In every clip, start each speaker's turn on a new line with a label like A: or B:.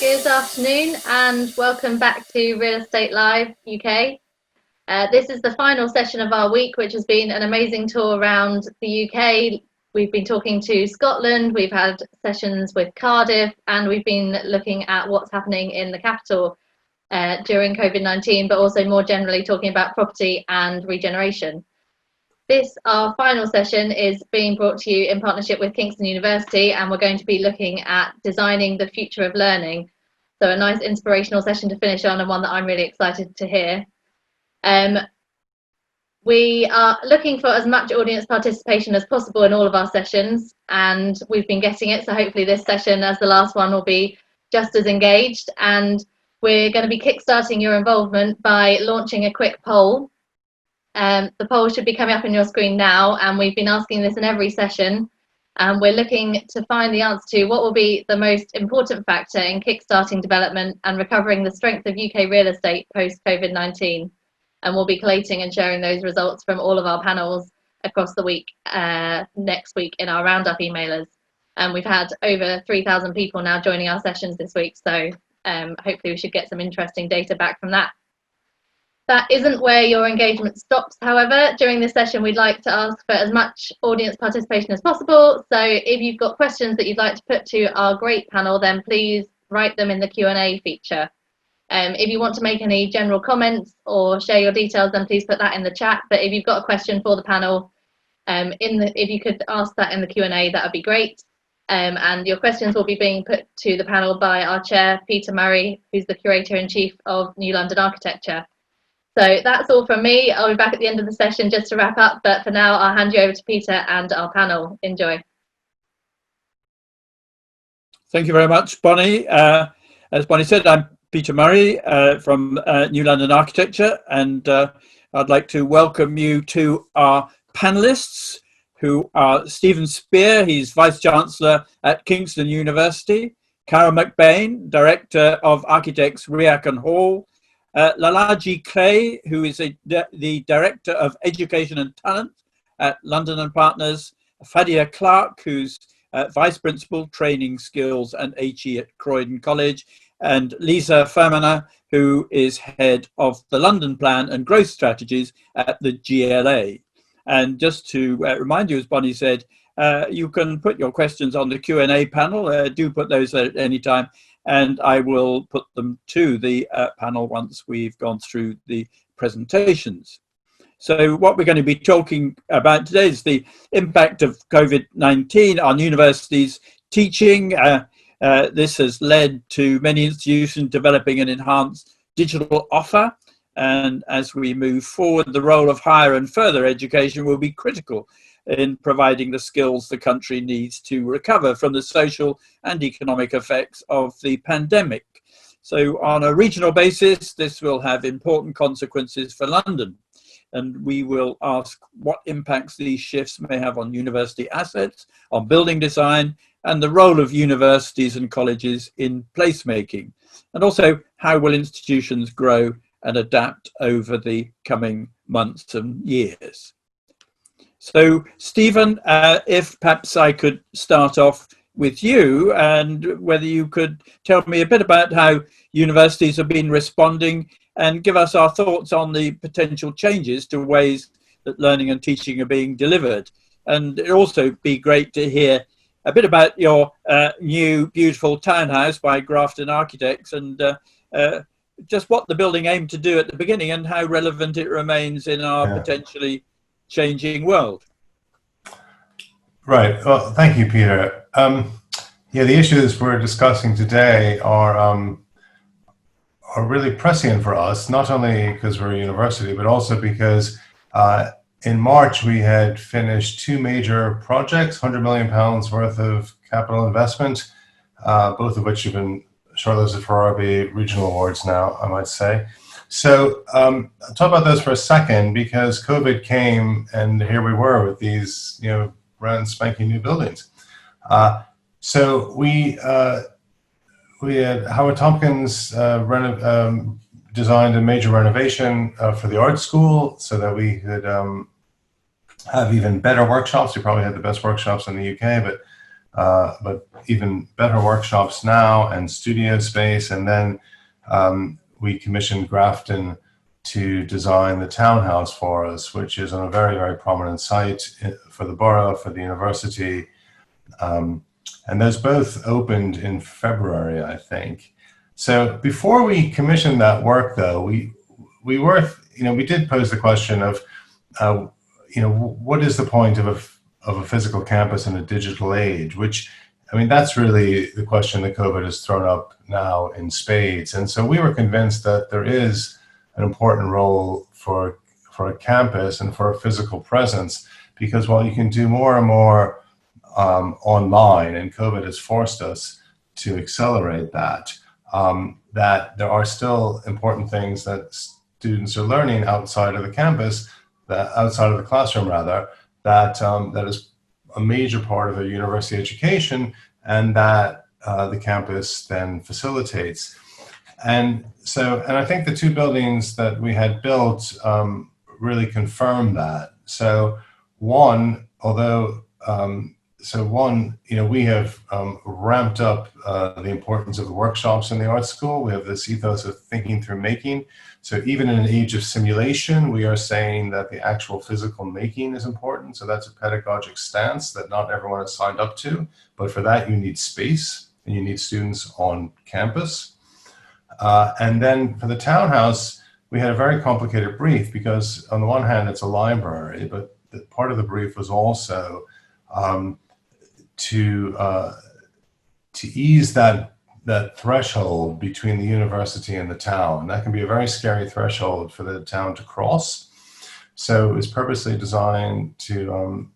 A: Good afternoon and welcome back to Real Estate Live UK. This is the final session of our week, which has been an amazing tour around the UK. We've been talking to Scotland, we've had sessions with Cardiff, and we've been looking at what's happening in the capital during COVID-19, but also more generally talking about property and regeneration. This, our final session, is being brought to you in partnership with Kingston University, and we're going to be looking at designing the future of learning. So a nice inspirational session to finish on, and one that I'm really excited to hear. We are looking for as much audience participation as possible in all of our sessions, and we've been getting it. So hopefully this session, as the last one, will be just as engaged. And we're going to be kickstarting your involvement by launching a quick poll. The poll should be coming up on your screen now, and we've been asking this in every session. We're looking to find the answer to what will be the most important factor in kickstarting development and recovering the strength of UK real estate post-COVID-19. And we'll be collating and sharing those results from all of our panels across the week, next week in our roundup emailers. And we've had over 3,000 people now joining our sessions this week, so hopefully we should get some interesting data back from that. That isn't where your engagement stops, however. During this session, we'd like to ask for as much audience participation as possible. So if you've got questions that you'd like to put to our great panel, then please write them in the Q&A feature. If you want to make any general comments or share your details, then please put that in the chat. But if you've got a question for the panel, if you could ask that in the Q&A, that would be great. And your questions will be being put to the panel by our chair, Peter Murray, who's the Curator-in-Chief of New London Architecture. So that's all from me. I'll be back at the end of the session just to wrap up, but for now I'll hand you over to Peter and our panel. Enjoy.
B: Thank you very much, Bonnie. As Bonnie said, I'm Peter Murray from New London Architecture, and I'd like to welcome you to our panelists, who are Stephen Spear, he's Vice-Chancellor at Kingston University, Carol McBain, Director of Architects Riak and Hall, Lalaji Clay, who is the Director of Education and Talent at London and Partners, Fadia Clark, who's Vice Principal, Training Skills and HE at Croydon College, and Lisa Fermaner, who is Head of the London Plan and Growth Strategies at the GLA. And just to remind you, as Bonnie said, you can put your questions on the Q&A panel. Do put those at any time, and I will put them to the panel once we've gone through the presentations. So what we're going to be talking about today is the impact of COVID-19 on universities' teaching. This has led to many institutions developing an enhanced digital offer. And as we move forward, the role of higher and further education will be critical in providing the skills the country needs to recover from the social and economic effects of the pandemic. So on a regional basis, this will have important consequences for London. And we will ask what impacts these shifts may have on university assets, on building design, and the role of universities and colleges in placemaking. And also, how will institutions grow and adapt over the coming months and years? So, Stephen, if perhaps I could start off with you, and whether you could tell me a bit about how universities have been responding and give us our thoughts on the potential changes to ways that learning and teaching are being delivered. And it'd also be great to hear a bit about your new beautiful townhouse by Grafton Architects, and just what the building aimed to do at the beginning and how relevant it remains in our potentially changing world.
C: Right. Well, thank you, Peter. Yeah, the issues we're discussing today are really prescient for us, not only because we're a university, but also because in March we had finished two major projects, £100 million worth of capital investment, both of which have been shortlisted for RB regional awards now, I might say. So I'll talk about those for a second, because COVID came and here we were with these, brand spanking new buildings. So we had Howard Tompkins designed a major renovation for the art school so that we could have even better workshops. We probably had the best workshops in the UK, but but even better workshops now and studio space. And then we commissioned Grafton to design the townhouse for us, which is on a very, very prominent site for the borough, for the university. And those both opened in February, I think. So before we commissioned that work, though, we did pose the question of, what is the point of a physical campus in a digital age? Which, I mean, that's really the question that COVID has thrown up now in spades. And so we were convinced that there is an important role for a campus and for a physical presence, because while you can do more and more online, and COVID has forced us to accelerate that, that there are still important things that students are learning outside of the campus, outside of the classroom rather, that is a major part of a university education, and that the campus then facilitates. And I think the two buildings that we had built really confirmed that. So one, we have ramped up the importance of the workshops in the art school. We have this ethos of thinking through making. So even in an age of simulation, we are saying that the actual physical making is important. So that's a pedagogic stance that not everyone has signed up to. But for that, you need space and you need students on campus. And then for the townhouse, we had a very complicated brief because on the one hand, it's a library, but part of the brief was also to ease that threshold between the university and the town. That can be a very scary threshold for the town to cross. So it was purposely designed to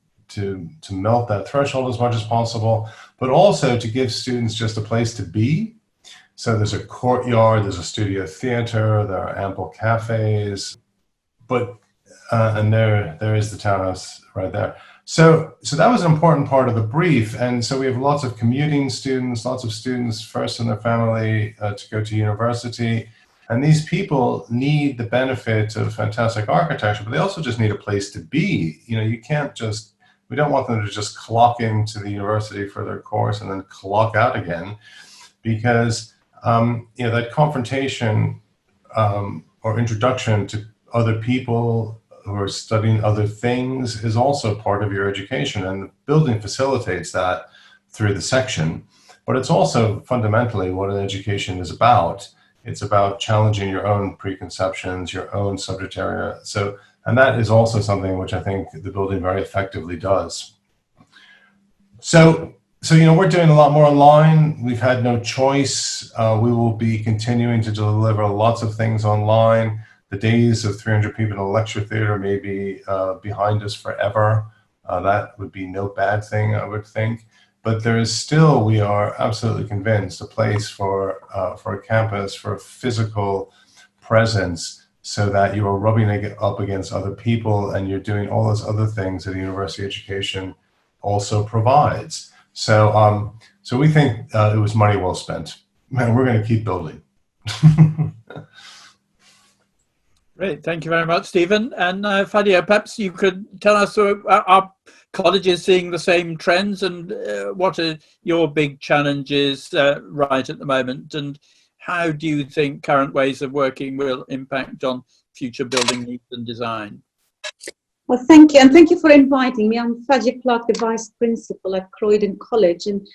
C: melt that threshold as much as possible, but also to give students just a place to be. So there's a courtyard, there's a studio theater, there are ample cafes, but and there is the townhouse right there. So that was an important part of the brief. And so we have lots of commuting students, lots of students first in their family to go to university. And these people need the benefit of fantastic architecture, but they also just need a place to be. We don't want them to just clock into the university for their course and then clock out again, because that confrontation or introduction to other people who are studying other things is also part of your education, and the building facilitates that through the section. But it's also fundamentally what an education is about. It's about challenging your own preconceptions, your own subject area. And that is also something which I think the building very effectively does. So we're doing a lot more online. We've had no choice. We will be continuing to deliver lots of things online. The days of 300 people in a lecture theater may be behind us forever. That would be no bad thing, I would think. But there is still, we are absolutely convinced, a place for a campus, for a physical presence, so that you are rubbing it up against other people and you're doing all those other things that university education also provides. So we think it was money well spent. Man, we're going to keep building.
B: Great, thank you very much, Stephen. And Fadia, perhaps you could tell us, are colleges seeing the same trends, and what are your big challenges right at the moment, and how do you think current ways of working will impact on future building needs and design?
D: Well, thank you, and thank you for inviting me. I'm Fadia Clark, the Vice Principal at Croydon College, and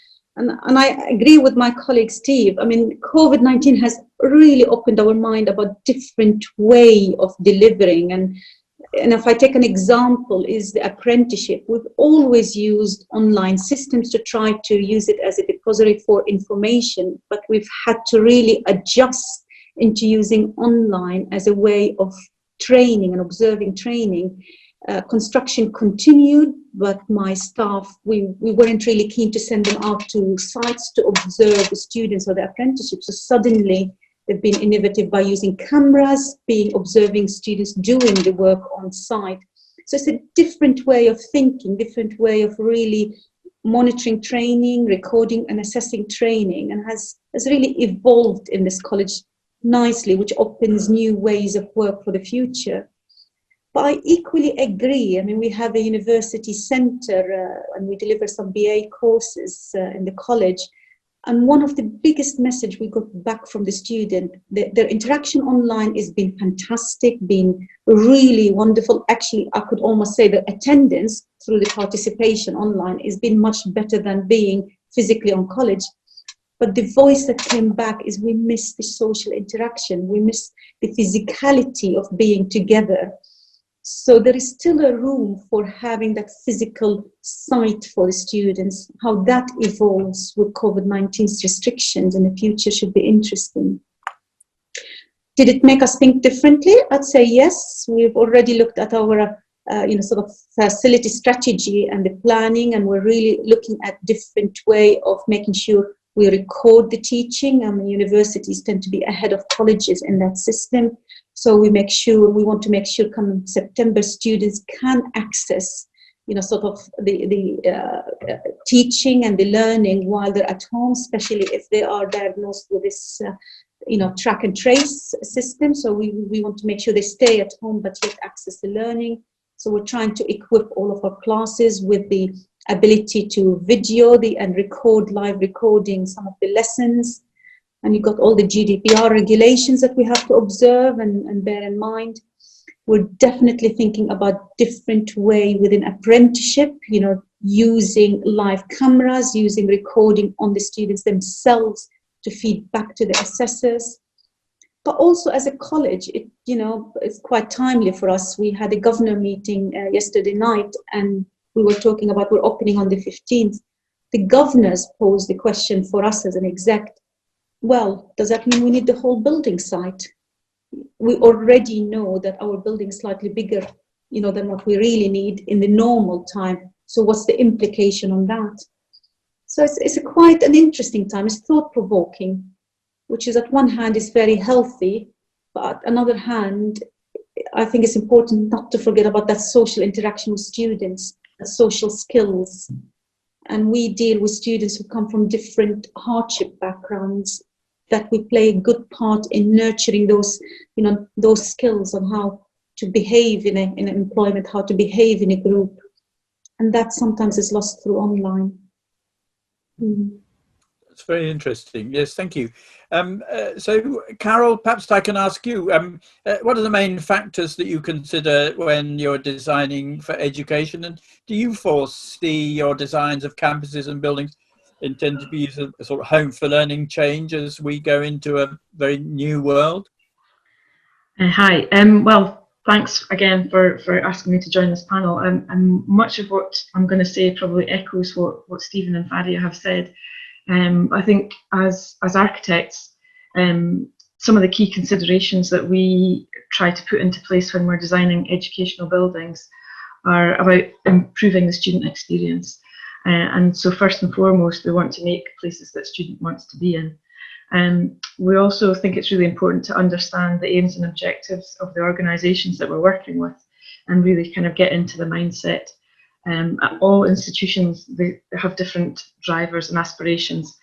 D: I agree with my colleague Steve. I mean, COVID-19 has really opened our mind about different way of delivering. And if I take an example, is the apprenticeship. We've always used online systems to try to use it as a depository for information, but we've had to really adjust into using online as a way of training and observing training. Construction continued, but my staff, we weren't really keen to send them out to sites to observe the students or the apprenticeships. So suddenly they've been innovative by using cameras, observing students doing the work on site. So it's a different way of thinking, different way of really monitoring training, recording and assessing training, and has really evolved in this college nicely, which opens new ways of work for the future. But I equally agree. I mean, we have a university centre and we deliver some BA courses in the college. And one of the biggest message we got back from the student, their interaction online has been fantastic, been really wonderful. Actually, I could almost say the attendance through the participation online has been much better than being physically on college. But the voice that came back is we miss the social interaction. We miss the physicality of being together. So there is still a room for having that physical site for the students. How that evolves with COVID-19's restrictions in the future should be interesting. Did it make us think differently? I'd say yes. We've already looked at our sort of facility strategy and the planning, and we're really looking at different way of making sure we record the teaching. I mean, universities tend to be ahead of colleges in that system. So we want to make sure come September, students can access, sort of the teaching and the learning while they're at home, especially if they are diagnosed with this, track and trace system. So we want to make sure they stay at home, but yet access the learning. So we're trying to equip all of our classes with the ability to video and record, live recording some of the lessons. And you've got all the GDPR regulations that we have to observe and bear in mind. We're definitely thinking about different way within apprenticeship, using live cameras, using recording on the students themselves to feed back to the assessors. But also as a college, it's quite timely for us. We had a governor meeting yesterday night, and we were talking about we're opening on the 15th. The governors posed the question for us as an exec. Well, does that mean we need the whole building site? We already know that our building is slightly bigger, than what we really need in the normal time. So what's the implication on that? So it's quite an interesting time. It's thought-provoking, which is at one hand is very healthy, but on another hand, I think it's important not to forget about that social interaction with students, social skills. And we deal with students who come from different hardship backgrounds, that we play a good part in nurturing those skills on how to behave in employment, how to behave in a group. And that sometimes is lost through online.
B: That's very interesting. Yes, thank you. So, Carol, perhaps I can ask you, what are the main factors that you consider when you're designing for education? And do you foresee your designs of campuses and buildings intended to be a sort of home for learning change as we go into a very new world?
E: Hi. Well, thanks again for asking me to join this panel. And much of what I'm going to say probably echoes what Stephen and Fadia have said. I think as architects, some of the key considerations that we try to put into place when we're designing educational buildings are about improving the student experience. And so first and foremost, we want to make places that student wants to be in. We also think it's really important to understand the aims and objectives of the organisations that we're working with and really kind of get into the mindset. All institutions, they have different drivers and aspirations.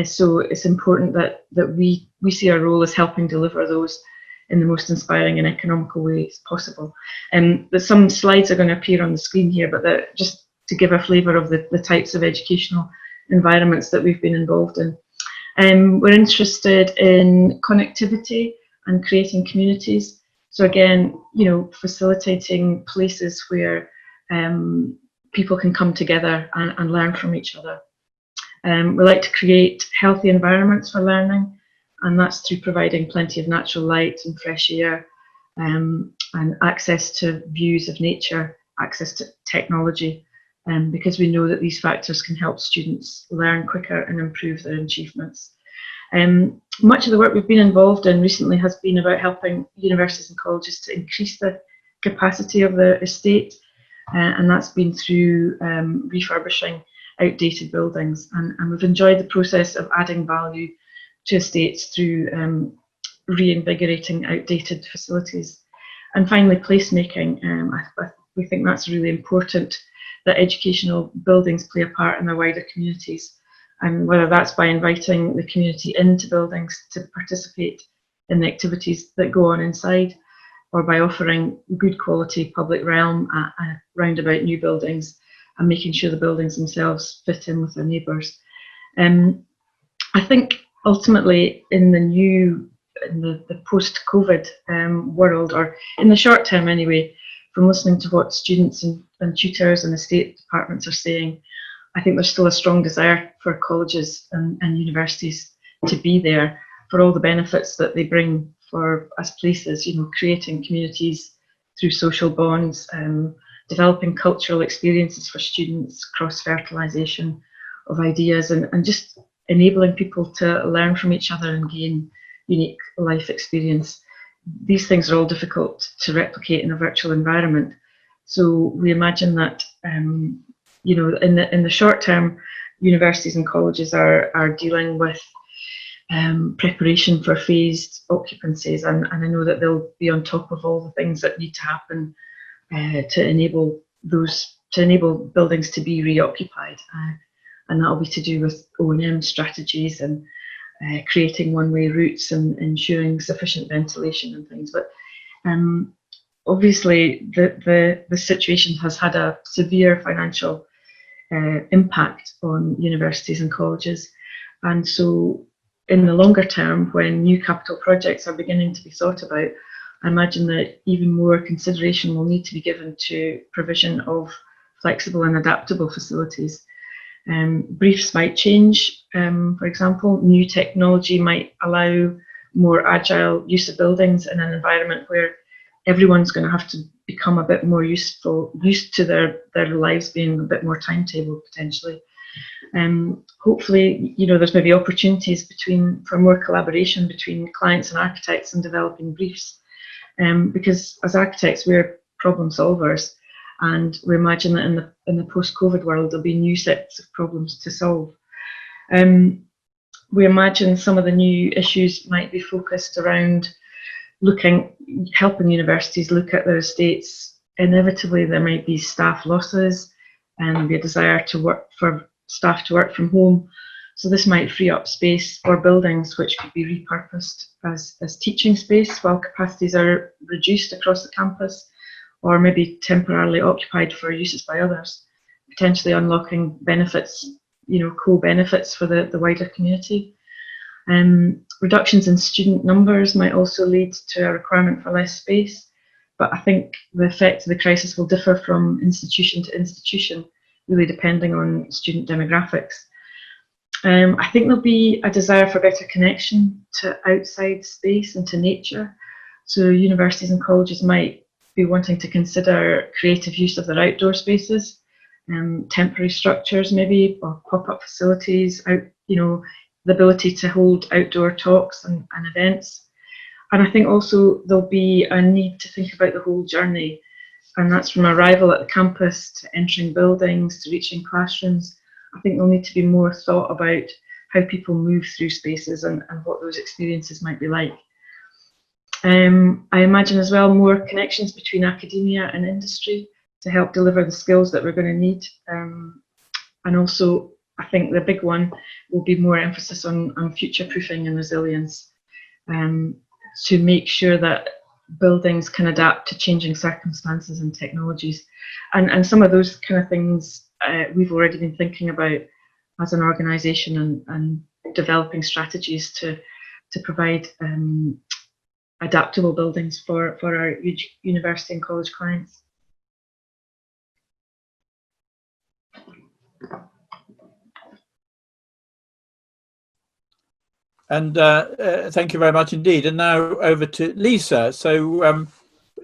E: So it's important that we see our role as helping deliver those in the most inspiring and economical ways possible. There's some slides are going to appear on the screen here, but just to give a flavour of the types of educational environments that we've been involved in. We're interested in connectivity and creating communities. So again, facilitating places where people can come together and learn from each other. We like to create healthy environments for learning, and that's through providing plenty of natural light and fresh air, and access to views of nature, access to technology, because we know that these factors can help students learn quicker and improve their achievements. Much of the work we've been involved in recently has been about helping universities and colleges to increase the capacity of their estate, and that's been through refurbishing outdated buildings. And we've enjoyed the process of adding value to estates through reinvigorating outdated facilities. And finally, placemaking. We think that's really important, that educational buildings play a part in their wider communities, and whether that's by inviting the community into buildings to participate in the activities that go on inside, or by offering good quality public realm round about new buildings and making sure the buildings themselves fit in with their neighbours. I think ultimately in the post-COVID world, or in the short term anyway, from listening to what students and tutors and estate departments are saying, I think there's still a strong desire for colleges and universities to be there for all the benefits that they bring for as places, creating communities through social bonds, developing cultural experiences for students, cross-fertilisation of ideas, and just enabling people to learn from each other and gain unique life experience. These things are all difficult to replicate in a virtual environment. So we imagine that, in the short term, universities and colleges are dealing with preparation for phased occupancies, and I know that they'll be on top of all the things that need to happen to enable buildings to be reoccupied, and that'll be to do with O&M strategies and creating one-way routes and ensuring sufficient ventilation and things. But obviously, the situation has had a severe financial impact on universities and colleges, and so in the longer term, when new capital projects are beginning to be thought about, I imagine that even more consideration will need to be given to provision of flexible and adaptable facilities. Briefs might change. For example, new technology might allow more agile use of buildings in an environment where everyone's going to have to become a bit more used to their lives being a bit more timetable potentially. Hopefully, there's maybe opportunities for more collaboration between clients and architects in developing briefs, because as architects we're problem solvers, and we imagine that in the post-COVID world there'll be new sets of problems to solve. We imagine some of the new issues might be focused around helping universities look at their estates. Inevitably there might be staff losses, and there'll be a desire for staff to work from home. So this might free up space for buildings which could be repurposed as teaching space while capacities are reduced across the campus, or maybe temporarily occupied for uses by others, potentially unlocking benefits, co-benefits for the wider community. Reductions in student numbers might also lead to a requirement for less space, but I think the effect of the crisis will differ from institution to institution, really depending on student demographics. I think there'll be a desire for better connection to outside space and to nature. So universities and colleges might be wanting to consider creative use of their outdoor spaces, temporary structures maybe, or pop-up facilities, the ability to hold outdoor talks and events. And I think also there'll be a need to think about the whole journey, and that's from arrival at the campus to entering buildings to reaching classrooms. I think there'll need to be more thought about how people move through spaces and what those experiences might be like. I imagine as well more connections between academia and industry to help deliver the skills that we're going to need. And also, I think the big one will be more emphasis on future-proofing and resilience, to make sure that buildings can adapt to changing circumstances and technologies. And some of those kind of things we've already been thinking about as an organisation, and developing strategies to provide adaptable buildings for our university and college clients.
B: And thank you very much indeed. And now over to Lisa. So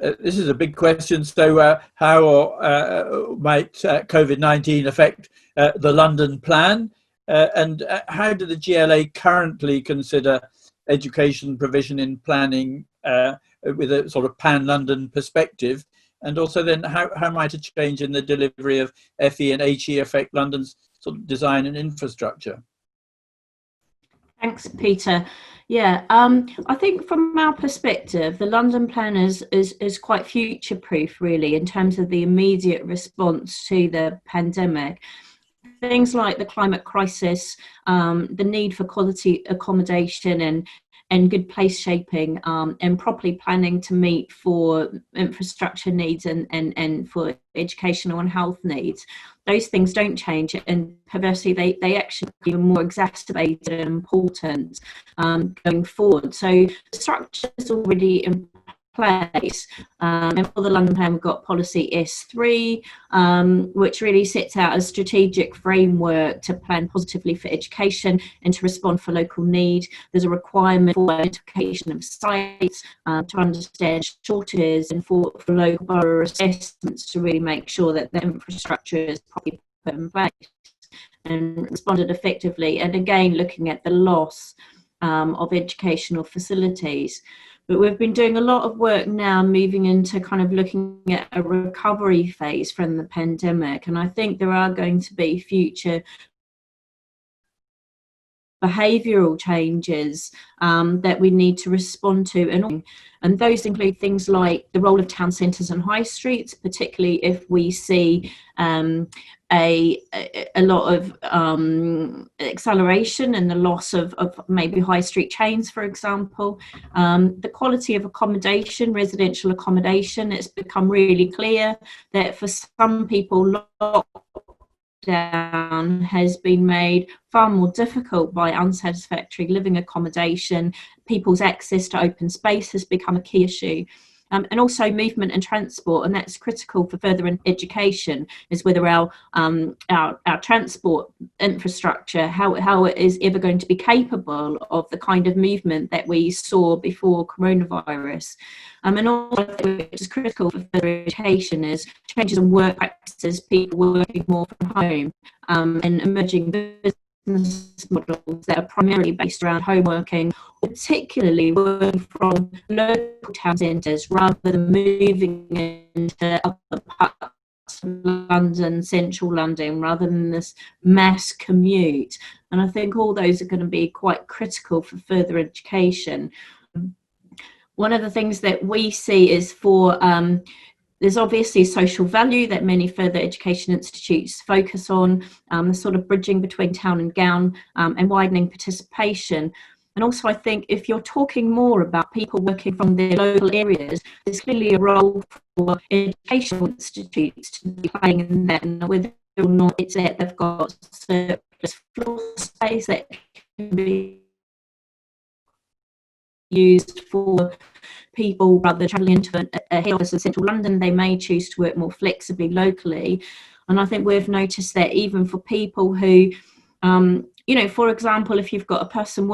B: this is a big question. So how might COVID-19 affect the London plan? And how do the GLA currently consider education provision in planning with a sort of pan-London perspective? And also then how might a change in the delivery of FE and HE affect London's sort of design and infrastructure?
F: Thanks, Peter. Yeah, I think from our perspective, the London plan is quite future-proof, really, in terms of the immediate response to the pandemic. Things like the climate crisis, the need for quality accommodation and and good place shaping, and properly planning to meet for infrastructure needs and for educational and health needs. Those things don't change, and perversely they actually become even more exacerbated and important going forward. So the structure is already in place. And for the London Plan, we've got policy S3, which really sets out a strategic framework to plan positively for education and to respond for local need. There's a requirement for identification of sites to understand shortages, and for local borough assessments to really make sure that the infrastructure is properly put in place and responded effectively. And again, looking at the loss of educational facilities. But we've been doing a lot of work now moving into kind of looking at a recovery phase from the pandemic. And I think there are going to be future behavioural changes that we need to respond to. And those include things like the role of town centres and high streets, particularly if we see a lot of acceleration and the loss of maybe high street chains, for example. The quality of accommodation, residential accommodation, it's become really clear that for some people, lockdown has been made far more difficult by unsatisfactory living accommodation. People's access to open space has become a key issue. And also movement and transport, and that's critical for further education, is whether our transport infrastructure, how it is ever going to be capable of the kind of movement that we saw before coronavirus. And also, which is critical for further education, is changes in work practices, people working more from home, and emerging business models that are primarily based around home working, particularly working from local town centres rather than moving into other parts of London, central London, rather than this mass commute. And I think all those are going to be quite critical for further education. One of the things that we see is there's obviously social value that many further education institutes focus on, the sort of bridging between town and gown, and widening participation. And also, I think if you're talking more about people working from their local areas, there's clearly a role for educational institutes to be playing in that, and whether or not it's that they've got surplus floor space that can be used for people rather than travelling into a head office in central London. They may choose to work more flexibly locally. And I think we've noticed that even for people who, for example, if you've got a person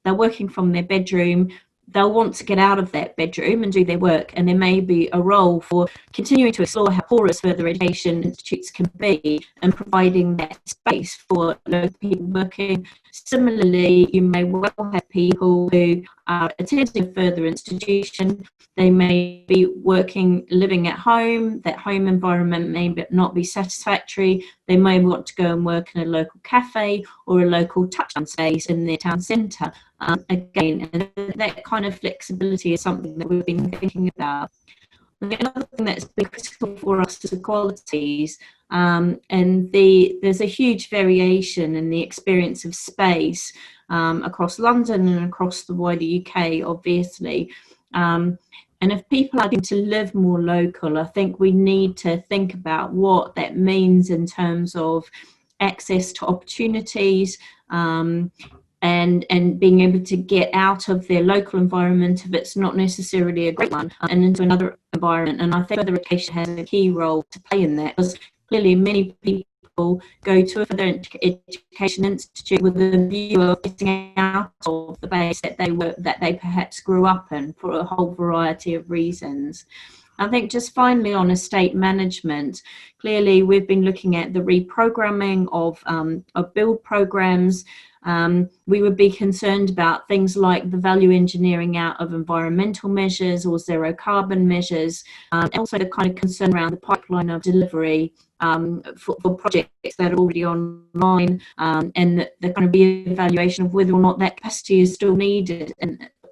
F: they're working from their bedroom, they'll want to get out of that bedroom and do their work, and there may be a role for continuing to explore how porous further education institutes can be and providing that space for local people working. Similarly, you may well have people who are attending a further institution. They may be living at home. That home environment may not be satisfactory. They may want to go and work in a local cafe or a local touchdown space in their town centre. Again, that kind of flexibility is something that we've been thinking about. Another thing that's been critical for us is equalities, and there's a huge variation in the experience of space across London and across the wider UK, obviously. And if people are going to live more local, I think we need to think about what that means in terms of access to opportunities, and being able to get out of their local environment if it's not necessarily a great one, and into another environment. And I think further education has a key role to play in that, because clearly many people go to a further education institute with a view of getting out of the base that they perhaps grew up in for a whole variety of reasons. I think just finally on estate management, clearly we've been looking at the reprogramming of build programs. We would be concerned about things like the value engineering out of environmental measures or zero carbon measures, and also the kind of concern around the pipeline of delivery for projects that are already online, and the kind of evaluation of whether or not that capacity is still needed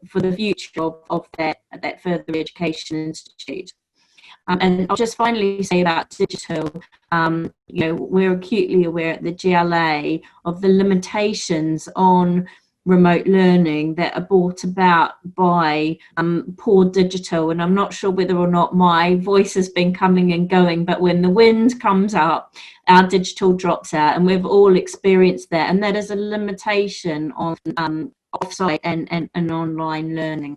F: for the future of that further education institute. And I'll just finally say about digital, we're acutely aware at the GLA of the limitations on remote learning that are brought about by poor digital. And I'm not sure whether or not my voice has been coming and going, but when the wind comes up, our digital drops out, and we've all experienced that. And that is a limitation on offsite and online learning.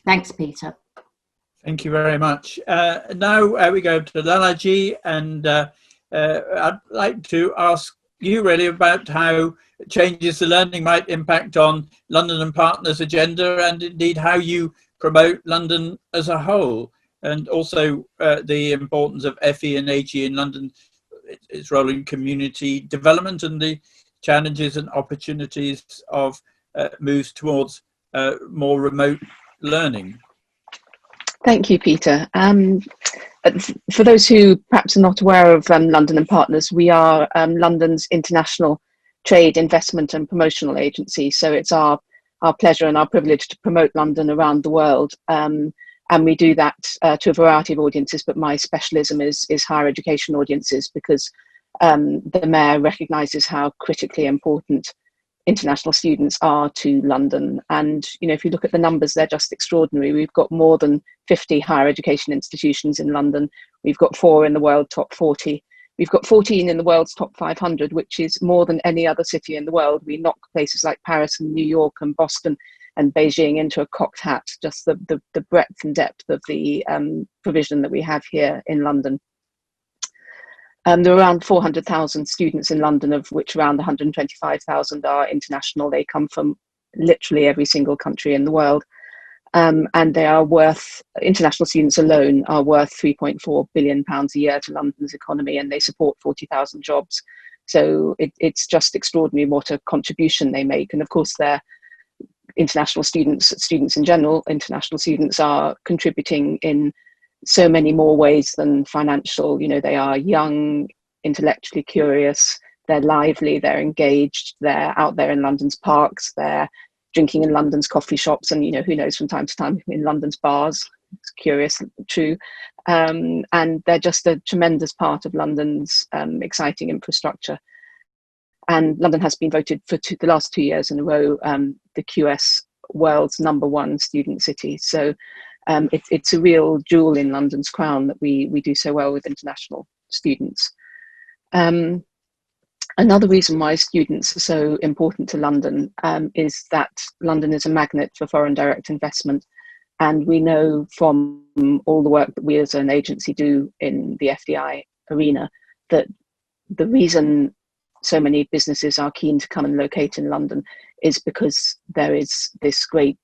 F: Thanks, Peter.
B: Thank you very much. Now we go to Lalaji, and I'd like to ask you really about how changes to learning might impact on London and Partners agenda, and indeed how you promote London as a whole, and also the importance of FE and HE in London, its role in community development, and the challenges and opportunities of moves towards more remote learning.
G: Thank you, Peter. For those who perhaps are not aware of London and Partners, we are London's international trade, investment and promotional agency. So it's our pleasure and our privilege to promote London around the world. And we do that to a variety of audiences, but my specialism is higher education audiences, because the Mayor recognises how critically important international students are to London. And, you know, if you look at the numbers, they're just extraordinary. We've got more than 50 higher education institutions in London. We've got 4 in the world top 40. We've got 14 in the world's top 500, which is more than any other city in the world. We knock places like Paris and New York and Boston and Beijing into a cocked hat, just the breadth and depth of the provision that we have here in London. There are around 400,000 students in London, of which around 125,000 are international. They come from literally every single country in the world. And they are worth, international students alone are worth £3.4 billion a year to London's economy, and they support 40,000 jobs. So it's just extraordinary what a contribution they make. And of course, they're international students in general. International students are contributing in so many more ways than financial. You know, they are young, intellectually curious, they're lively, they're engaged, they're out there in London's parks, they're drinking in London's coffee shops, and, you know, who knows, from time to time in London's bars. It's curious, true. And they're just a tremendous part of London's exciting infrastructure. And London has been voted for the last 2 years in a row the QS world's #1 student city. So it's a real jewel in London's crown that we do so well with international students. Another reason why students are so important to London is that London is a magnet for foreign direct investment. And we know from all the work that we as an agency do in the FDI arena that the reason so many businesses are keen to come and locate in London is because there is this great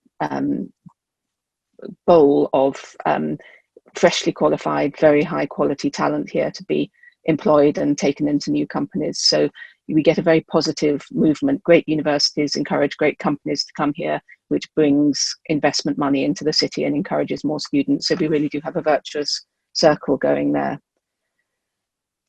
G: bowl of freshly qualified, very high quality talent here to be employed and taken into new companies. So we get a very positive movement. Great universities encourage great companies to come here, which brings investment money into the city and encourages more students. So we really do have a virtuous circle going there.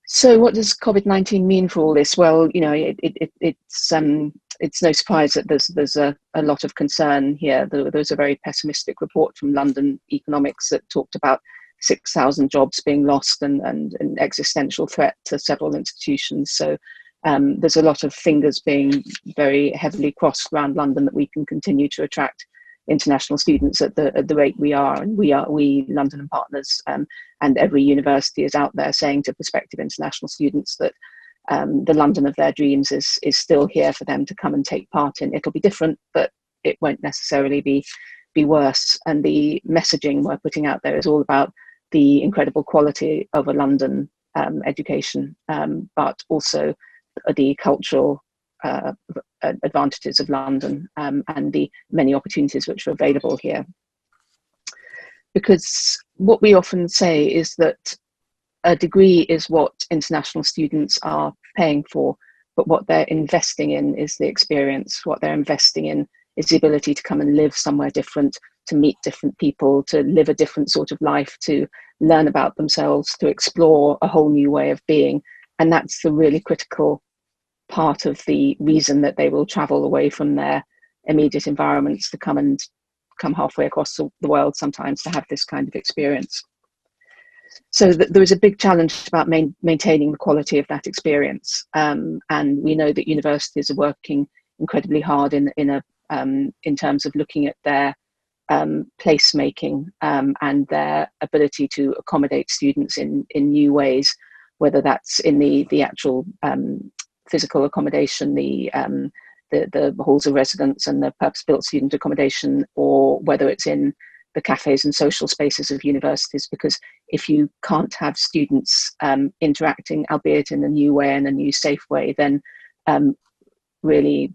G: So what does COVID-19 mean for all this? Well, you know, it's no surprise that there's a lot of concern here. There was a very pessimistic report from London Economics that talked about 6,000 jobs being lost and an existential threat to several institutions. So there's a lot of fingers being very heavily crossed around London that we can continue to attract international students at the rate we are. And we London and Partners, and every university is out there saying to prospective international students that the London of their dreams is still here for them to come and take part in. It'll be different, but it won't necessarily be worse. And the messaging we're putting out there is all about the incredible quality of a London education, but also the cultural advantages of London and the many opportunities which are available here. Because what we often say is that a degree is what international students are paying for, but what they're investing in is the experience. What they're investing in is the ability to come and live somewhere different, to meet different people, to live a different sort of life, to learn about themselves, to explore a whole new way of being. And that's the really critical part of the reason that they will travel away from their immediate environments to come halfway across the world sometimes to have this kind of experience. So there is a big challenge about maintaining the quality of that experience. And we know that universities are working incredibly hard in in terms of looking at their placemaking and their ability to accommodate students in new ways, whether that's in the actual physical accommodation, the halls of residence and the purpose-built student accommodation, or whether it's in the cafes and social spaces of universities. Because if you can't have students interacting, albeit in a new way and a new safe way, then really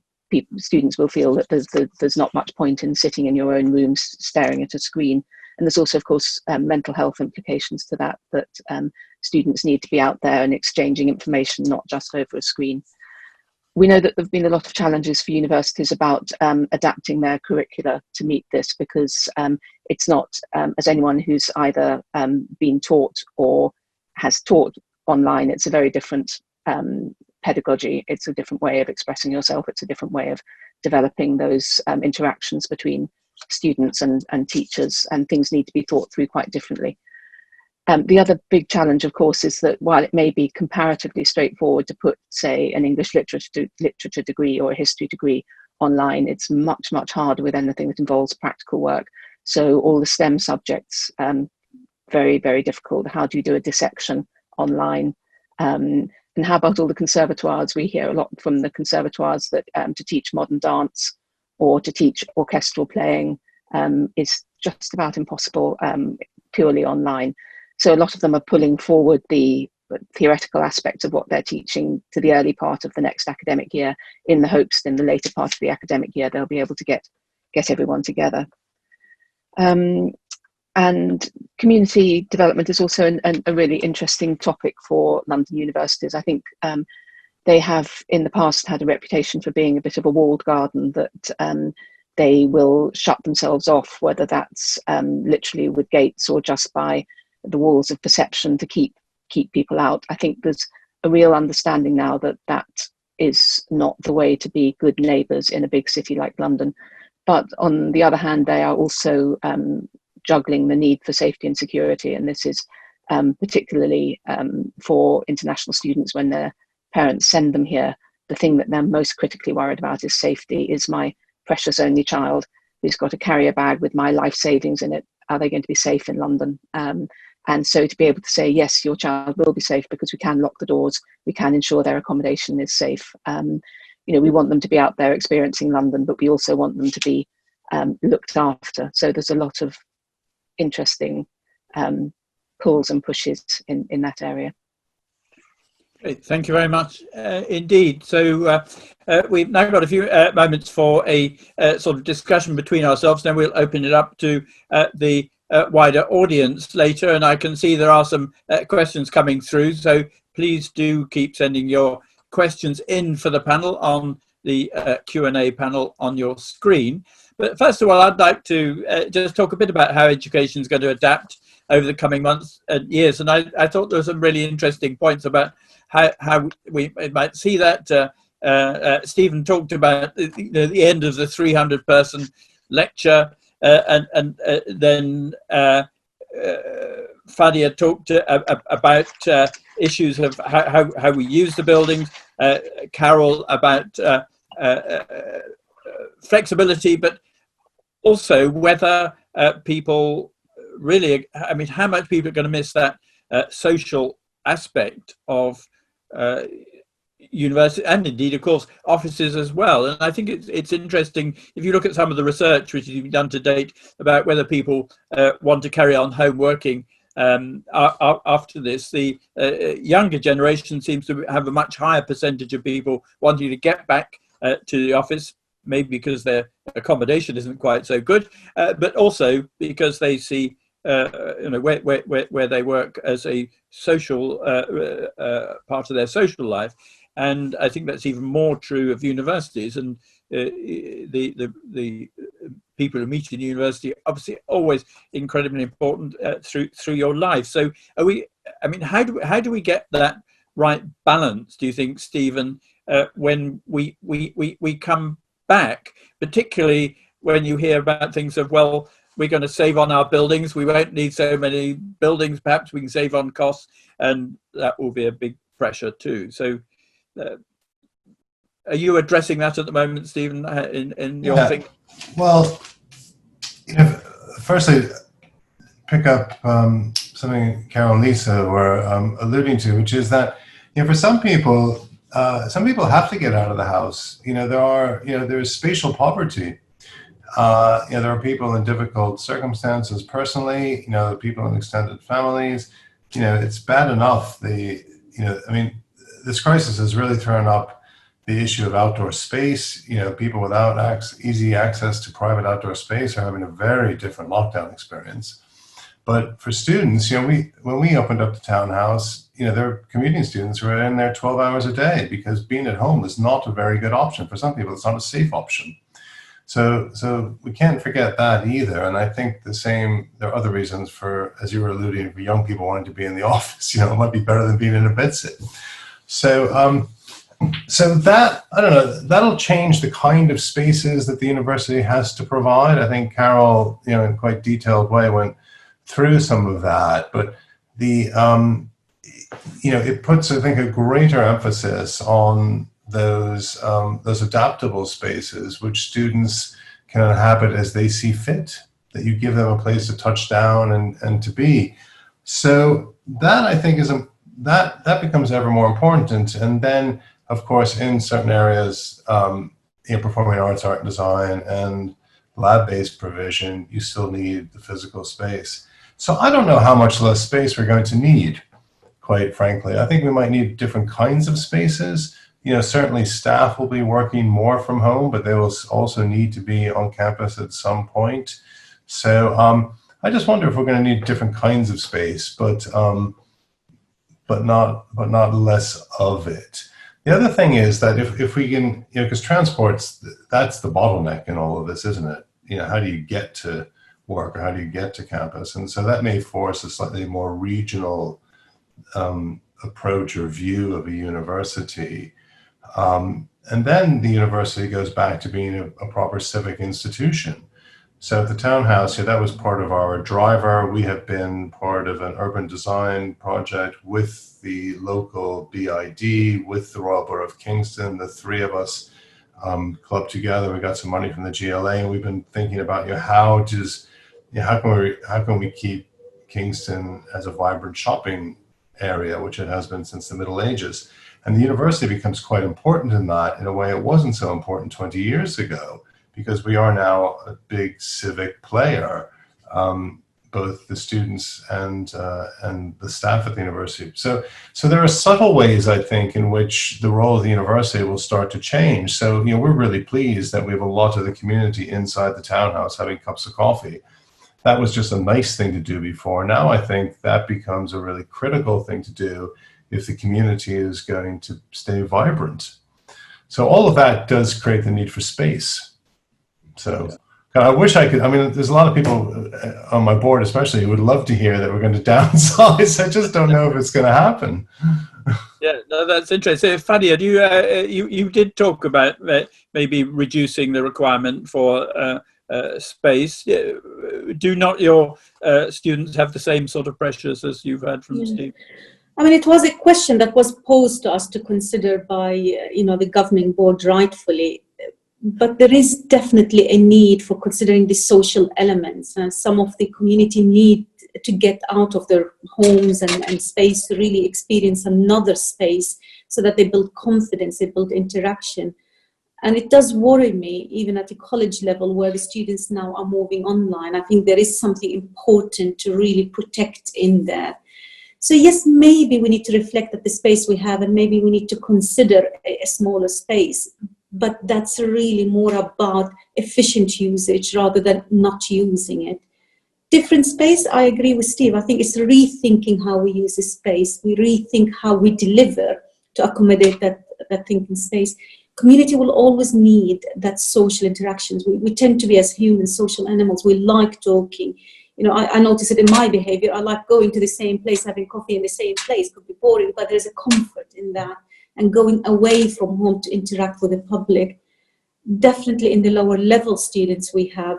G: students will feel that there's not much point in sitting in your own rooms staring at a screen. And there's also, of course, mental health implications to that students need to be out there and exchanging information, not just over a screen. We know that there have been a lot of challenges for universities about adapting their curricula to meet this, because it's not, as anyone who's either been taught or has taught online, it's a very different pedagogy. It's a different way of expressing yourself. It's a different way of developing those interactions between students and teachers, and things need to be thought through quite differently. The other big challenge, of course, is that while it may be comparatively straightforward to put, say, an English literature degree or a history degree online, it's much, much harder with anything that involves practical work. So all the STEM subjects, very, very difficult. How do you do a dissection online? And how about all the conservatoires? We hear a lot from the conservatoires that to teach modern dance or to teach orchestral playing is just about impossible purely online. So a lot of them are pulling forward the theoretical aspects of what they're teaching to the early part of the next academic year, in the hopes that in the later part of the academic year they'll be able to get everyone together. And community development is also a really interesting topic for London universities. I think they have in the past had a reputation for being a bit of a walled garden, that they will shut themselves off, whether that's literally with gates or just by the walls of perception to keep people out. I think there's a real understanding now that that is not the way to be good neighbours in a big city like London. But on the other hand, they are also juggling the need for safety and security. And this is particularly for international students, when their parents send them here, the thing that they're most critically worried about is safety. Is my precious only child, who's got a carrier bag with my life savings in it, are they going to be safe in London? And so to be able to say, yes, your child will be safe because we can lock the doors, we can ensure their accommodation is safe. We want them to be out there experiencing London, but we also want them to be looked after. So there's a lot of interesting pulls and pushes in that area.
B: Great, thank you very much indeed. So we've now got a few moments for a sort of discussion between ourselves. Then we'll open it up to the wider audience later, and I can see there are some questions coming through, so please do keep sending your questions in for the panel on the Q&A panel on your screen. But first of all, I'd like to just talk a bit about how education is going to adapt over the coming months and years. And I thought there were some really interesting points about how we might see that. Stephen talked about the end of the 300-person lecture, and then Fadia talked about issues of how we use the buildings. Carol about flexibility, but also whether people really, I mean, how much people are going to miss that social aspect of university, and indeed, of course, offices as well. And I think it's interesting, if you look at some of the research which has been done to date about whether people want to carry on home working after this, the younger generation seems to have a much higher percentage of people wanting to get back to the office, maybe because their accommodation isn't quite so good, but also because they see where they work as a social part of their social life. And I think that's even more true of universities, and the people who meet in university obviously always incredibly important through your life. So how do we get that right balance, do you think, Stephen, when we come back, particularly when you hear about things of, well, we're going to save on our buildings, we won't need so many buildings, perhaps we can save on costs, and that will be a big pressure too. So are you addressing that at the moment, Stephen, in your thinking?
C: Well, firstly, pick up something Carol and Lisa were alluding to, which is that for some people have to get out of the house. There's spatial poverty. There are people in difficult circumstances personally. People in extended families. It's bad enough. This crisis has really thrown up the issue of outdoor space. People without easy access to private outdoor space are having a very different lockdown experience. But for students, when we opened up the townhouse, there are commuting students who are in there 12 hours a day because being at home is not a very good option. For some people, it's not a safe option. So we can't forget that either. And I think there are other reasons for, as you were alluding, for young people wanting to be in the office. It might be better than being in a bedsit. So that, I don't know, that'll change the kind of spaces that the university has to provide. I think Carol, in quite detailed way went through some of that, but it puts, I think, a greater emphasis on those adaptable spaces which students can inhabit as they see fit, that you give them a place to touch down and to be. So that, I think, that becomes ever more important. And then, of course, in certain areas, performing arts, art and design, and lab-based provision, you still need the physical space. So I don't know how much less space we're going to need, quite frankly. I think we might need different kinds of spaces. Certainly staff will be working more from home, but they will also need to be on campus at some point. So I just wonder if we're going to need different kinds of space, but not less of it. The other thing is that if we can, because transport's, that's the bottleneck in all of this, isn't it? How do you get to work, or how do you get to campus? And so that may force a slightly more regional approach or view of a university. And then the university goes back to being a proper civic institution. So at the townhouse, that was part of our driver. We have been part of an urban design project with the local BID, with the Royal Borough of Kingston. The three of us clubbed together. We got some money from the GLA, and we've been thinking about how can we keep Kingston as a vibrant shopping area, which it has been since the Middle Ages. And the university becomes quite important in that, in a way it wasn't so important 20 years ago, because we are now a big civic player, both the students and the staff at the university. So there are subtle ways, I think, in which the role of the university will start to change. So we're really pleased that we have a lot of the community inside the townhouse having cups of coffee. That was just a nice thing to do before. Now I think that becomes a really critical thing to do if the community is going to stay vibrant. So all of that does create the need for space. So I wish I could, there's a lot of people on my board especially who would love to hear that we're going to downsize. I just don't know if it's going to happen.
B: Yeah, no, that's interesting. Fadia, you did talk about maybe reducing the requirement for space. Do not your students have the same sort of pressures as you've heard from Steve?
D: It was a question that was posed to us to consider by, the governing board rightfully. But there is definitely a need for considering the social elements. Some of the community need to get out of their homes and space to really experience another space so that they build confidence, they build interaction. And it does worry me, even at the college level, where the students now are moving online. I think there is something important to really protect in there. So yes, maybe we need to reflect at the space we have, and maybe we need to consider a smaller space. But that's really more about efficient usage rather than not using it. Different space, I agree with Steve. I think it's rethinking how we use the space. We rethink how we deliver to accommodate that thinking space. Community will always need that social interactions. We tend to be, as humans, social animals. We like talking. I notice it in my behavior. I like going to the same place, having coffee in the same place. Could be boring, but there's a comfort in that. And going away from home to interact with the public. Definitely in the lower level students we have,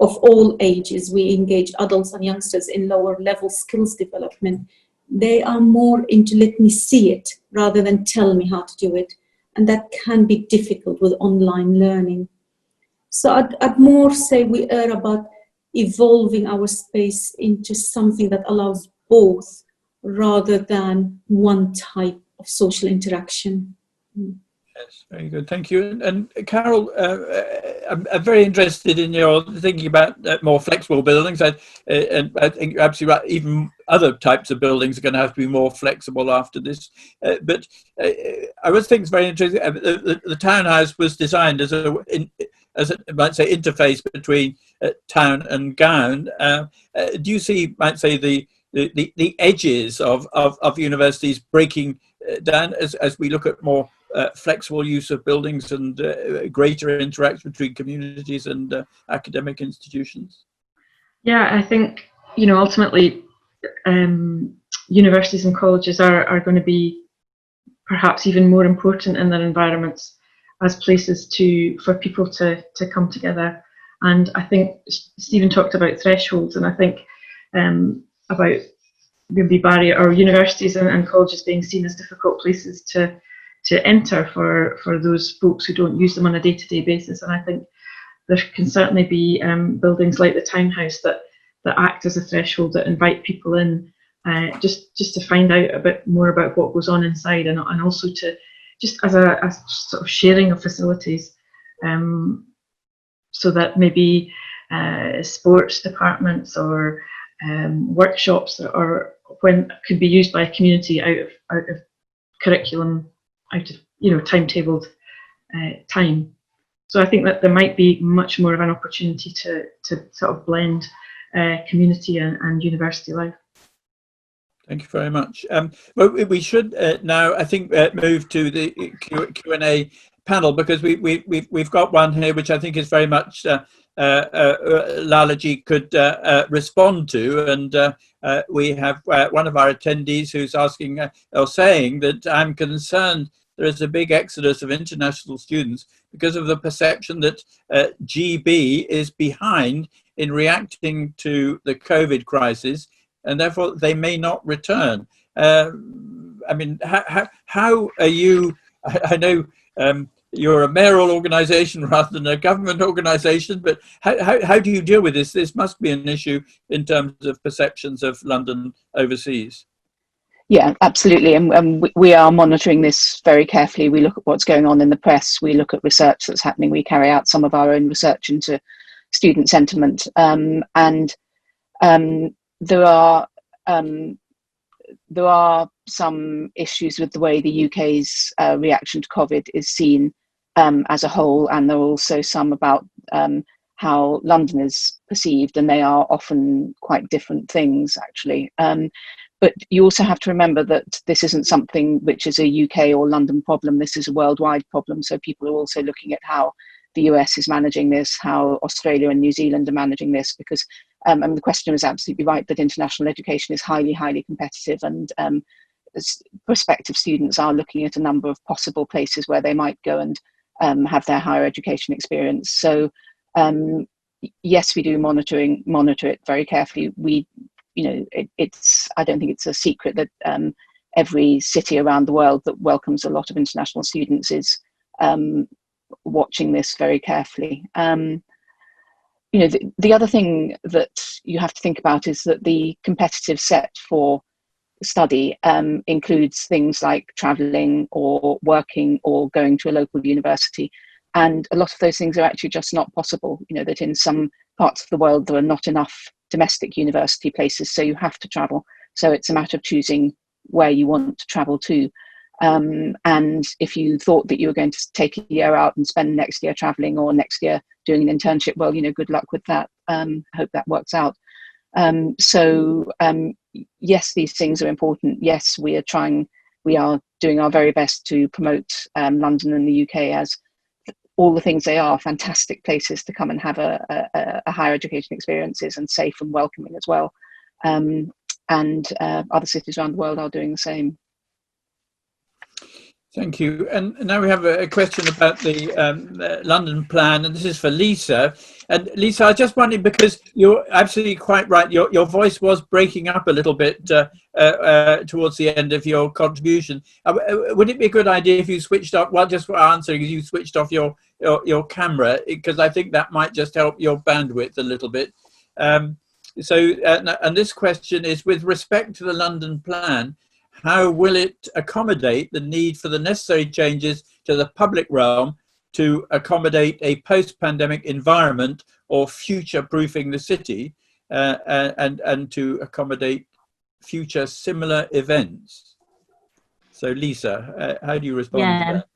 D: of all ages, we engage adults and youngsters in lower level skills development. They are more into let me see it rather than tell me how to do it. and that can be difficult with online learning. So I'd more say we are about evolving our space into something that allows both rather than one type of social interaction.
B: Yes, very good. Thank you. And Carol, I'm very interested in your thinking about more flexible buildings. And I think you're absolutely right. Even other types of buildings are going to have to be more flexible after this. But I was thinking it's very interesting. The townhouse was designed as a might say, interface between town and gown. Do you see, might say, the edges of universities breaking down as we look at more flexible use of buildings and greater interaction between communities and academic institutions?
E: Yeah, I think, ultimately universities and colleges are going to be perhaps even more important in their environments as places for people to come together. And I think Stephen talked about thresholds, and I think about maybe barrier or universities and colleges being seen as difficult places to enter for those folks who don't use them on a day-to-day basis. And I think there can certainly be buildings like the townhouse that act as a threshold, that invite people in just to find out a bit more about what goes on inside, and also to just as a sort of sharing of facilities, so that maybe sports departments or workshops or when could be used by a community out of curriculum, out of timetabled time. So I think that there might be much more of an opportunity to sort of blend community and university life.
B: Thank you very much. Well, we should now, I think, move to the Q&A panel, because we've got one here which I think is very much Lalaji could respond to, and we have one of our attendees who's asking or saying that I'm concerned there is a big exodus of international students because of the perception that GB is behind in reacting to the COVID crisis, and therefore they may not return. I mean, how are you, I know you're a mayoral organisation rather than a government organisation, but how do you deal with this? This must be an issue in terms of perceptions of London overseas.
G: Yeah, absolutely. And we are monitoring this very carefully. We look at what's going on in the press. We look at research that's happening. We carry out some of our own research into student sentiment. There are some issues with the way the UK's reaction to COVID is seen as a whole, and there are also some about how London is perceived, and they are often quite different things, actually. But you also have to remember that this isn't something which is a UK or London problem. This is a worldwide problem. So people are also looking at how the US is managing this, how Australia and New Zealand are managing this, because and the question is absolutely right that international education is highly, highly competitive, and prospective students are looking at a number of possible places where they might go and have their higher education experience. So yes, we do monitor it very carefully. I don't think it's a secret that every city around the world that welcomes a lot of international students is watching this very carefully. The other thing that you have to think about is that the competitive set for study includes things like travelling or working or going to a local university. And a lot of those things are actually just not possible. That in some parts of the world there are not enough domestic university places, so you have to travel. So it's a matter of choosing where you want to travel to. And if you thought that you were going to take a year out and spend next year traveling or next year doing an internship, well, good luck with that. I hope that works out. Yes, these things are important. Yes, we are doing our very best to promote London and the UK as all the things they are, fantastic places to come and have a higher education experiences, and safe and welcoming as well. And other cities around the world are doing the same.
B: Thank you. And now we have a question about the London plan, and this is for Lisa. And Lisa, I just wondered, because you're absolutely quite right, your voice was breaking up a little bit towards the end of your contribution. Would it be a good idea if you switched off, well, just for answering, you switched off your camera, because I think that might just help your bandwidth a little bit. And this question is, with respect to the London plan, how will it accommodate the need for the necessary changes to the public realm to accommodate a post-pandemic environment, or future-proofing the city, and to accommodate future similar events? So Lisa, how do you respond to that?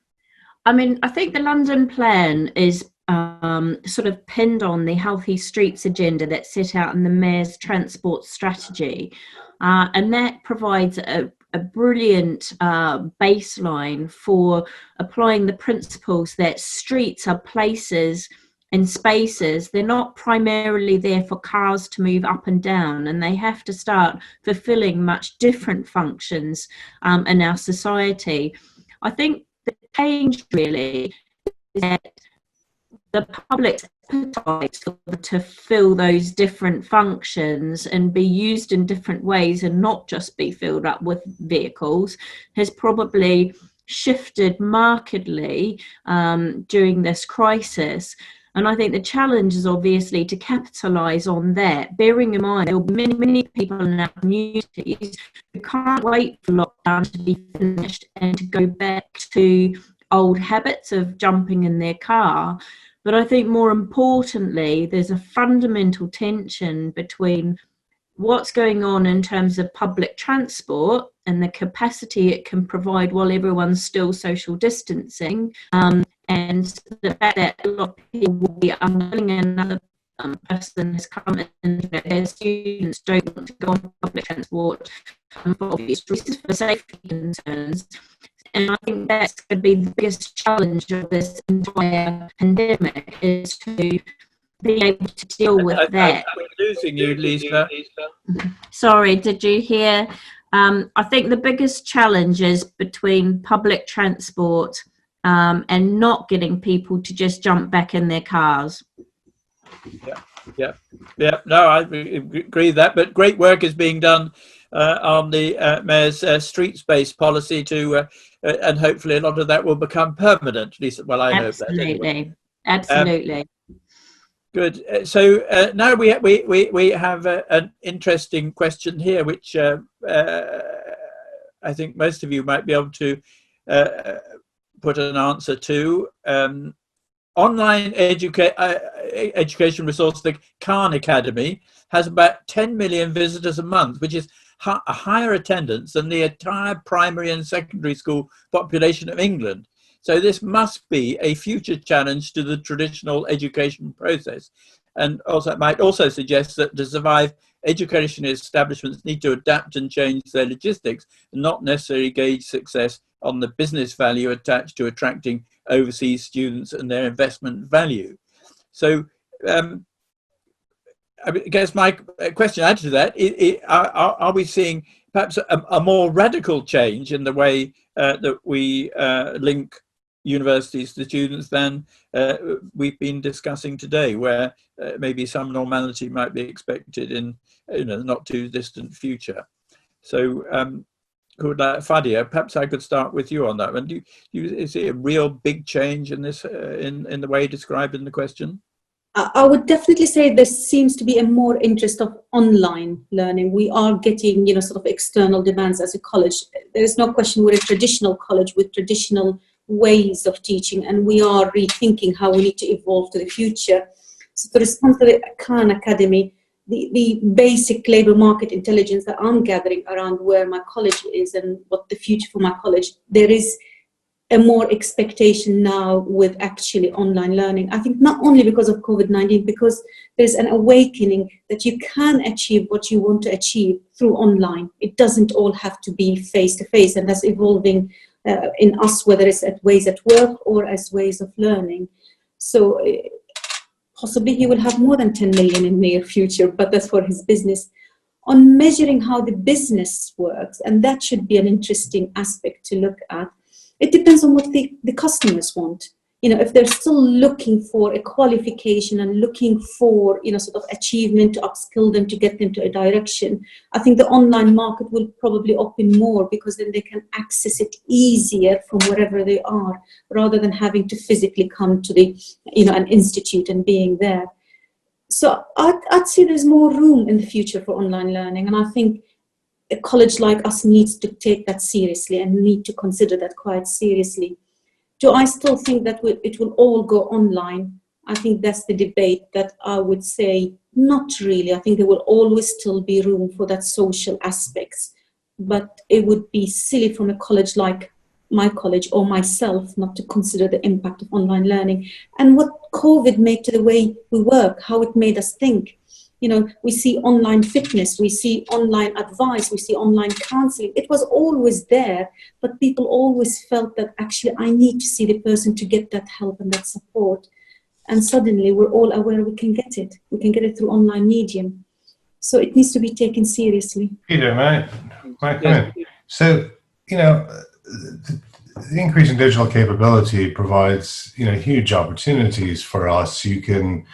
F: I mean, I think the London plan is sort of pinned on the Healthy Streets agenda that's set out in the Mayor's transport strategy, and that provides a brilliant baseline for applying the principles that streets are places and spaces. They're not primarily there for cars to move up and down, and they have to start fulfilling much different functions in our society. I think the change really is that the public's appetite to fill those different functions and be used in different ways, and not just be filled up with vehicles, has probably shifted markedly during this crisis. And I think the challenge is obviously to capitalise on that, bearing in mind there will be many people in our communities who can't wait for lockdown to be finished and to go back to old habits of jumping in their car. But I think more importantly, there's a fundamental tension between what's going on in terms of public transport and the capacity it can provide while everyone's still social distancing, and the fact that a lot of people will be unwilling, and another person has come in, their students don't want to go on public transport for obvious reasons, for safety concerns. And I think that's going to be the biggest challenge of this entire pandemic, is to be able to deal with that.
B: I'm losing you, Lisa.
F: Sorry, did you hear? I think the biggest challenge is between public transport and not getting people to just jump back in their cars.
B: Yeah. No, I agree with that. But great work is being done on the Mayor's street-based policy and hopefully a lot of that will become permanent. At least, well, I hope that. Anyway.
F: Absolutely.
B: Good. So now we have an interesting question here, which I think most of you might be able to put an answer to. Online education resource, the Khan Academy, has about 10 million visitors a month, which is a higher attendance than the entire primary and secondary school population of England. So this must be a future challenge to the traditional education process. And also, it might also suggest that to survive, education establishments need to adapt and change their logistics, and not necessarily gauge success on the business value attached to attracting overseas students and their investment value. So I guess my question added to that, are we seeing perhaps a more radical change in the way that we link universities to students than we've been discussing today, where maybe some normality might be expected in the not too distant future? So Fadia, perhaps I could start with you on that one. Do you see a real big change in this in the way described in the question?
D: I would definitely say there seems to be a more interest of online learning. We are getting, sort of external demands as a college. There is no question we're a traditional college with traditional ways of teaching, and we are rethinking how we need to evolve to the future. So to respond to the Khan Academy, the basic labour market intelligence that I'm gathering around where my college is and what the future for my college, there is a more expectation now with actually online learning. I think not only because of COVID-19, because there's an awakening that you can achieve what you want to achieve through online. It doesn't all have to be face-to-face, and that's evolving in us, whether it's at ways at work or as ways of learning. So possibly he will have more than 10 million in the near future, but that's for his business. On measuring how the business works, and that should be an interesting aspect to look at. It depends on what the customers want. You know, if they're still looking for a qualification and looking for, you know, sort of achievement to upskill them, to get them to a direction, I think the online market will probably open more, because then they can access it easier from wherever they are, rather than having to physically come to the, you know, an institute and being there. So I'd say there's more room in the future for online learning, and I think a college like us needs to take that seriously and need to consider that quite seriously. Do I still think that it will all go online? I think that's the debate that I would say not really. I think there will always still be room for that social aspects, but it would be silly from a college like my college or myself not to consider the impact of online learning and what COVID made to the way we work, how it made us think. You know, we see online fitness, we see online advice, we see online counseling. It was always there, but people always felt that actually I need to see the person to get that help and that support. And suddenly we're all aware we can get it. We can get it through online medium. So it needs to be taken seriously.
C: Peter, may I come in? So, you know, the increase in digital capability provides, you know, huge opportunities for us. You can,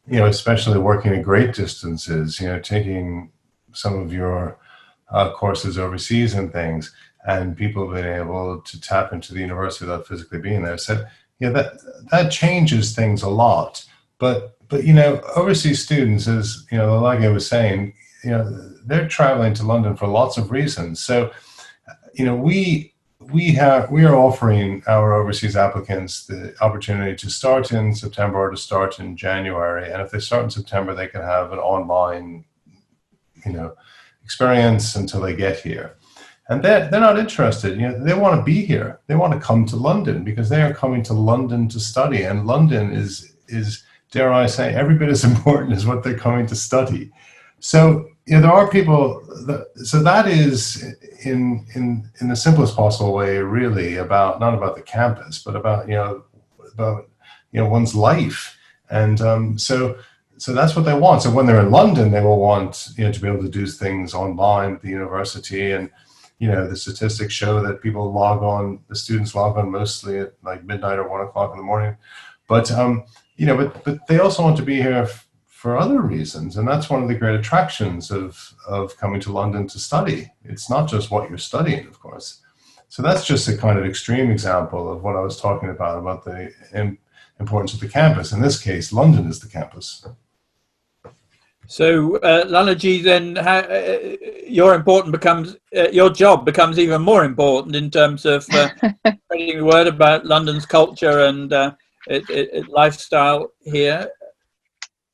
C: you know, especially working at great distances, you know, taking some of your courses overseas and things, and people have been able to tap into the university without physically being there. So, yeah, that changes things a lot. But you know, overseas students, as you know, like I was saying, you know, they're traveling to London for lots of reasons. So, you know, we are offering our overseas applicants the opportunity to start in September or to start in January. And if they start in September, they can have an online, you know, experience until they get here. And they're not interested. You know, they want to be here. They want to come to London because they are coming to London to study. And London is dare I say, every bit as important as what they're coming to study. So, you know, there are people so that is in the simplest possible way, really about not about the campus, but about one's life. And so that's what they want. So when they're in London, they will want, you know, to be able to do things online at the university. And, you know, the statistics show that the students log on mostly at like midnight or 1 o'clock in the morning. But, you know, but they also want to be here for other reasons. And that's one of the great attractions of coming to London to study. It's not just what you're studying, of course. So that's just a kind of extreme example of what I was talking about the importance of the campus. In this case, London is the campus.
B: So, Lalaji, then your job becomes even more important in terms of spreading the word about London's culture and lifestyle here.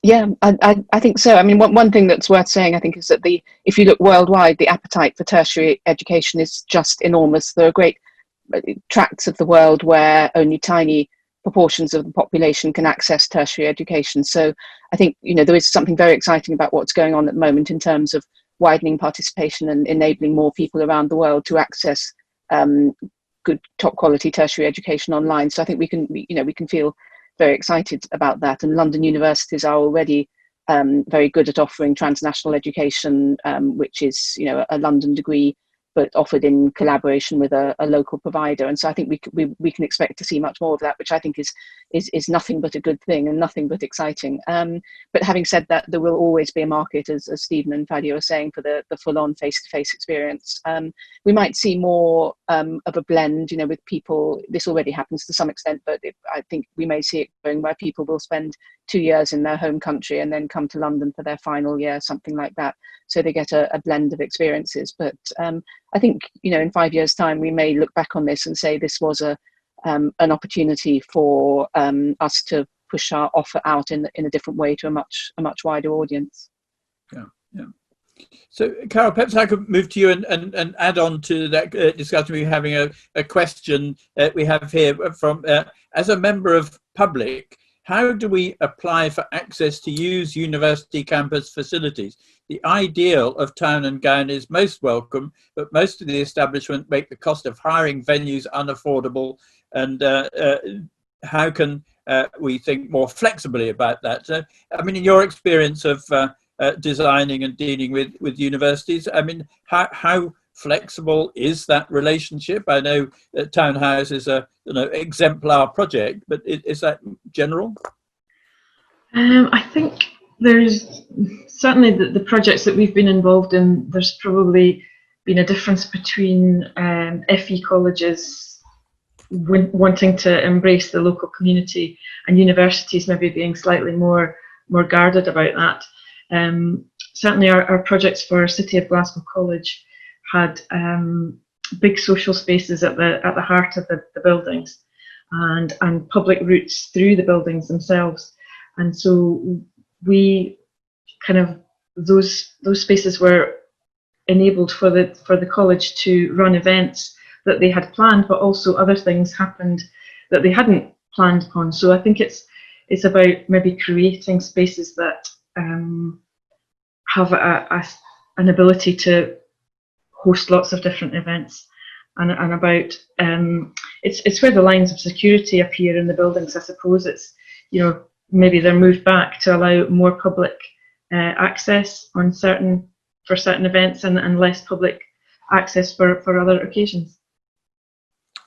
G: Yeah, I think so. I mean, one thing that's worth saying, I think, is that if you look worldwide, the appetite for tertiary education is just enormous. There are great tracts of the world where only tiny proportions of the population can access tertiary education. So I think, you know, there is something very exciting about what's going on at the moment in terms of widening participation and enabling more people around the world to access good, top quality tertiary education online. So I think we can feel very excited about that. And London universities are already very good at offering transnational education, which is, you know, a London degree, but offered in collaboration with a local provider. And so I think we can expect to see much more of that, which I think is nothing but a good thing and nothing but exciting. But having said that, there will always be a market, as Stephen and Fadia are saying, for the full-on face-to-face experience. We might see more of a blend, you know, with people. This already happens to some extent, but I think we may see it going where people will spend 2 years in their home country and then come to London for their final year, something like that. So they get a blend of experiences. But I think, you know, in 5 years' time, we may look back on this and say this was an opportunity for us to push our offer out in a different way to a much wider audience.
B: Yeah. So, Carol, perhaps I could move to you and add on to that discussion. We're having a question we have here from, as a member of public, how do we apply for access to use university campus facilities? The ideal of town and gown is most welcome, but most of the establishment make the cost of hiring venues unaffordable. And how can we think more flexibly about that? I mean, in your experience of designing and dealing with universities, I mean, how flexible is that relationship? I know that Townhouse is a exemplar project, but is that general?
E: I think there's certainly the projects that we've been involved in, there's probably been a difference between FE colleges wanting to embrace the local community and universities maybe being slightly more guarded about that. Certainly our projects for City of Glasgow College had big social spaces at the heart of the buildings and public routes through the buildings themselves. And so we kind of, those spaces were enabled for the college to run events that they had planned, but also other things happened that they hadn't planned upon. So I think it's about maybe creating spaces that have an ability to host lots of different events, and about it's where the lines of security appear in the buildings. I suppose it's, maybe they're moved back to allow more public access for certain events and less public access for other occasions.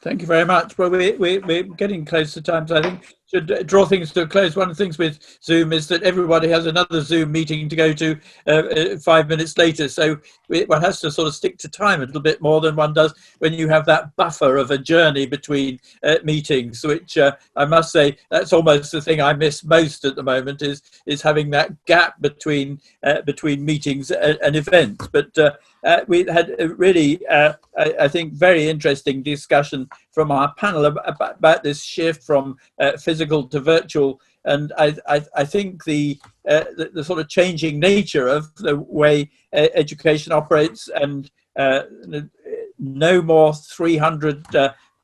B: Thank you very much. Well, we're getting close to time, so I think should draw things to a close. One of the things with Zoom is that everybody has another Zoom meeting to go to 5 minutes later, so one has to sort of stick to time a little bit more than one does when you have that buffer of a journey between meetings, which I must say, that's almost the thing I miss most at the moment, is having that gap between meetings and events. But we had a really, I think, very interesting discussion from our panel about this shift from physical to virtual, and I think the sort of changing nature of the way education operates, and no more 300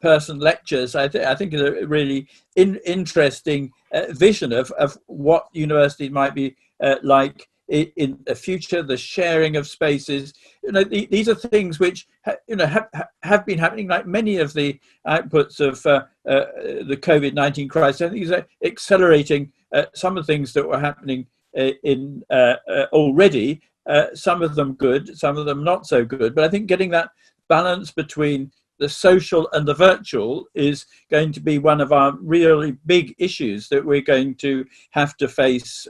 B: person lectures. I think is a really interesting vision of what university might be like in the future, the sharing of spaces. These are things which have been happening, like many of the outputs of the COVID-19 crisis. I think these are accelerating some of the things that were happening in already, some of them good, some of them not so good. But I think getting that balance between the social and the virtual is going to be one of our really big issues that we're going to have to face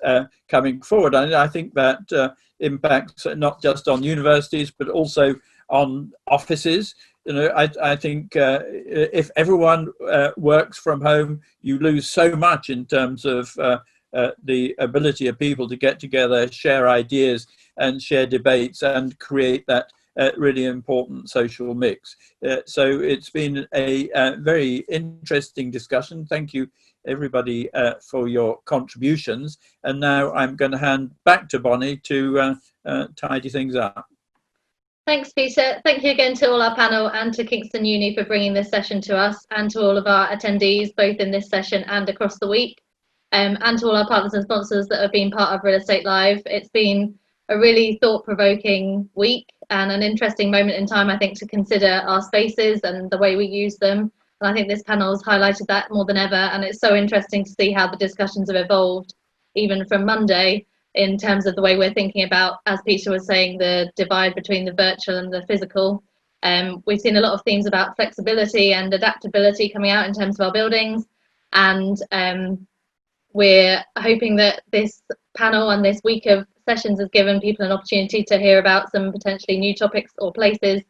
B: coming forward. And I think that impacts not just on universities, but also on offices. I think if everyone works from home, you lose so much in terms of the ability of people to get together, share ideas and share debates and create that really important social mix. So it's been a very interesting discussion. Thank you, everybody, for your contributions. And now I'm going to hand back to Bonnie to tidy things up.
A: Thanks, Peter. Thank you again to all our panel and to Kingston Uni for bringing this session to us, and to all of our attendees, both in this session and across the week, and to all our partners and sponsors that have been part of Real Estate Live. It's been a really thought-provoking week and an interesting moment in time, I think, to consider our spaces and the way we use them. And I think this panel has highlighted that more than ever. And it's so interesting to see how the discussions have evolved, even from Monday, in terms of the way we're thinking about, as Peter was saying, the divide between the virtual and the physical. We've seen a lot of themes about flexibility and adaptability coming out in terms of our buildings. And we're hoping that this panel and this week of sessions has given people an opportunity to hear about some potentially new topics or places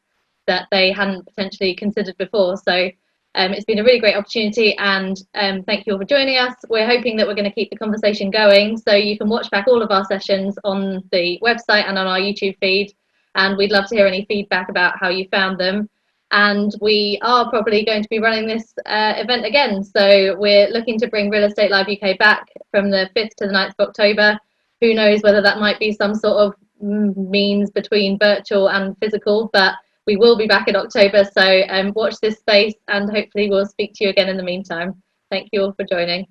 A: that they hadn't potentially considered before. So it's been a really great opportunity, and thank you all for joining us. We're hoping that we're going to keep the conversation going, so you can watch back all of our sessions on the website and on our YouTube feed, and we'd love to hear any feedback about how you found them. And we are probably going to be running this event again, so we're looking to bring Real Estate Live UK back from the 5th to the 9th of October. Who knows whether that might be some sort of means between virtual and physical, but we will be back in October, so watch this space, and hopefully we'll speak to you again in the meantime. Thank you all for joining.